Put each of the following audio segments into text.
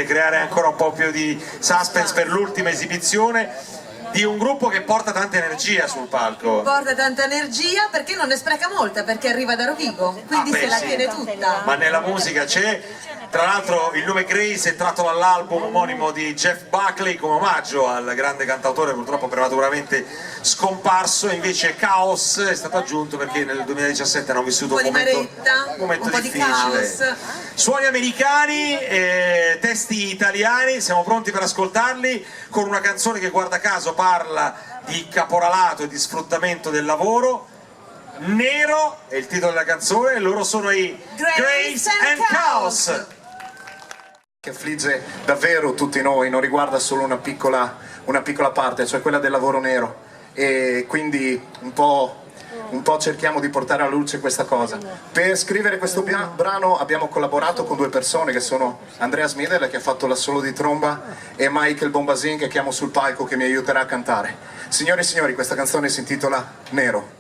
creare ancora un po' più di suspense per l'ultima esibizione di un gruppo che porta tanta energia sul palco. Porta tanta energia perché non ne spreca molta, perché arriva da Rovigo, quindi se la tiene tutta. Ma nella musica c'è. Tra l'altro il nome Grace è tratto dall'album omonimo di Jeff Buckley come omaggio al grande cantautore purtroppo prematuramente scomparso, e invece Chaos è stato aggiunto perché nel 2017 hanno vissuto un momento po' difficile. di caos. Suoni americani, testi italiani, siamo pronti per ascoltarli con una canzone che guarda caso parla di caporalato e di sfruttamento del lavoro. Nero è il titolo della canzone e loro sono i Grace and Chaos. Che affligge davvero tutti noi, non riguarda solo una piccola parte, cioè quella del lavoro nero, e quindi un po' cerchiamo di portare alla luce questa cosa. Per scrivere questo brano abbiamo collaborato con due persone che sono Andrea Smidel, che ha fatto l'assolo di tromba, e Michael Bombasin, che chiamo sul palco, che mi aiuterà a cantare. Signore e signori, questa canzone si intitola Nero.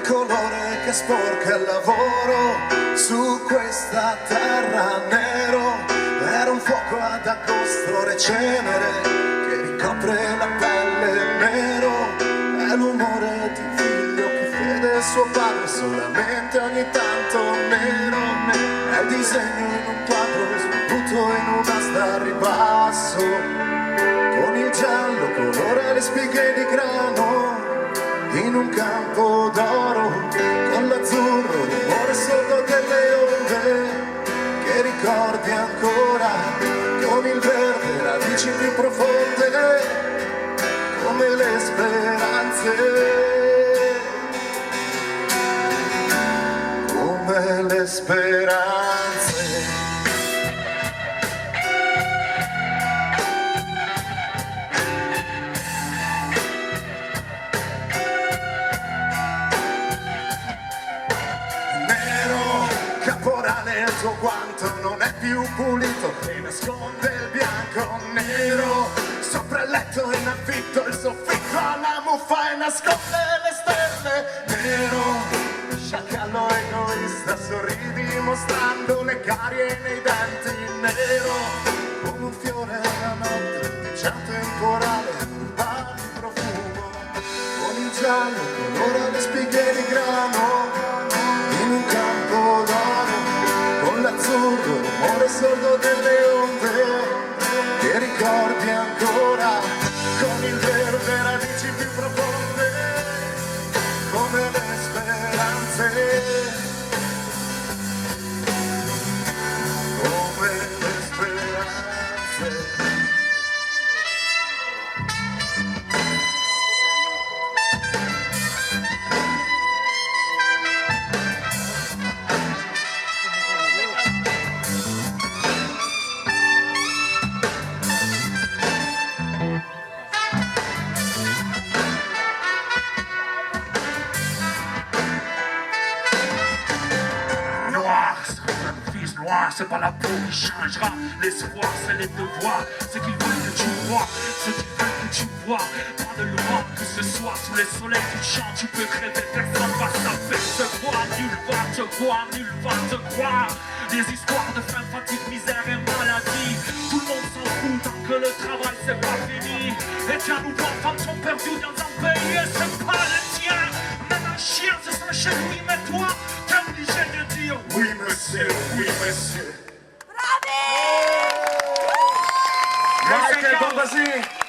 Colore che sporca il lavoro su questa terra. Nero era un fuoco ad agosto, recenere che ricopre la pelle. Nero è l'umore di un figlio che vede suo padre solamente ogni tanto. Nero è il disegno in un quadro sbattuto in una asta a ribasso, con il giallo colore le spighe di grano in un campo d'oro, con l'azzurro rumore sordo delle onde che ricordi ancora, con il verde radici più profonde come le speranze, come le speranze. Caporale, il tuo guanto non è più pulito e nasconde il bianco. Nero sopra il letto in affitto, il soffitto alla muffa e nasconde le stelle. Nero sciacallo egoista, sorridi mostrando le carie nei denti. Nero come un fiore alla notte, diciamo temporale, urba di profumo, con il giallo colore alle spighe di grano in un campo d'oro, con l'azzurro rumore sordo delle onde che ricordi ancora, con il verde radici più profonde come le speranze, come le speranze. C'est pas la peau qui changera, l'espoir c'est les devoirs, ce qu'ils veulent que tu vois, ce qu'ils veulent que tu vois, pas de loi, que ce soit sous les soleils du champ, tu peux rêver, personne va s'apercevoir, nul va te voir, nul va te croire, des histoires de faim, fatigue, misère et maladie, tout le monde s'en fout tant que le travail c'est pas fini, et tiens nous voir femmes sont perdues dans un pays et c'est pas le tien, même un chien se sent chez lui, mais toi, t'es obligé de dire oui monsieur, oui monsieur. Bravi! Michael Bombasin.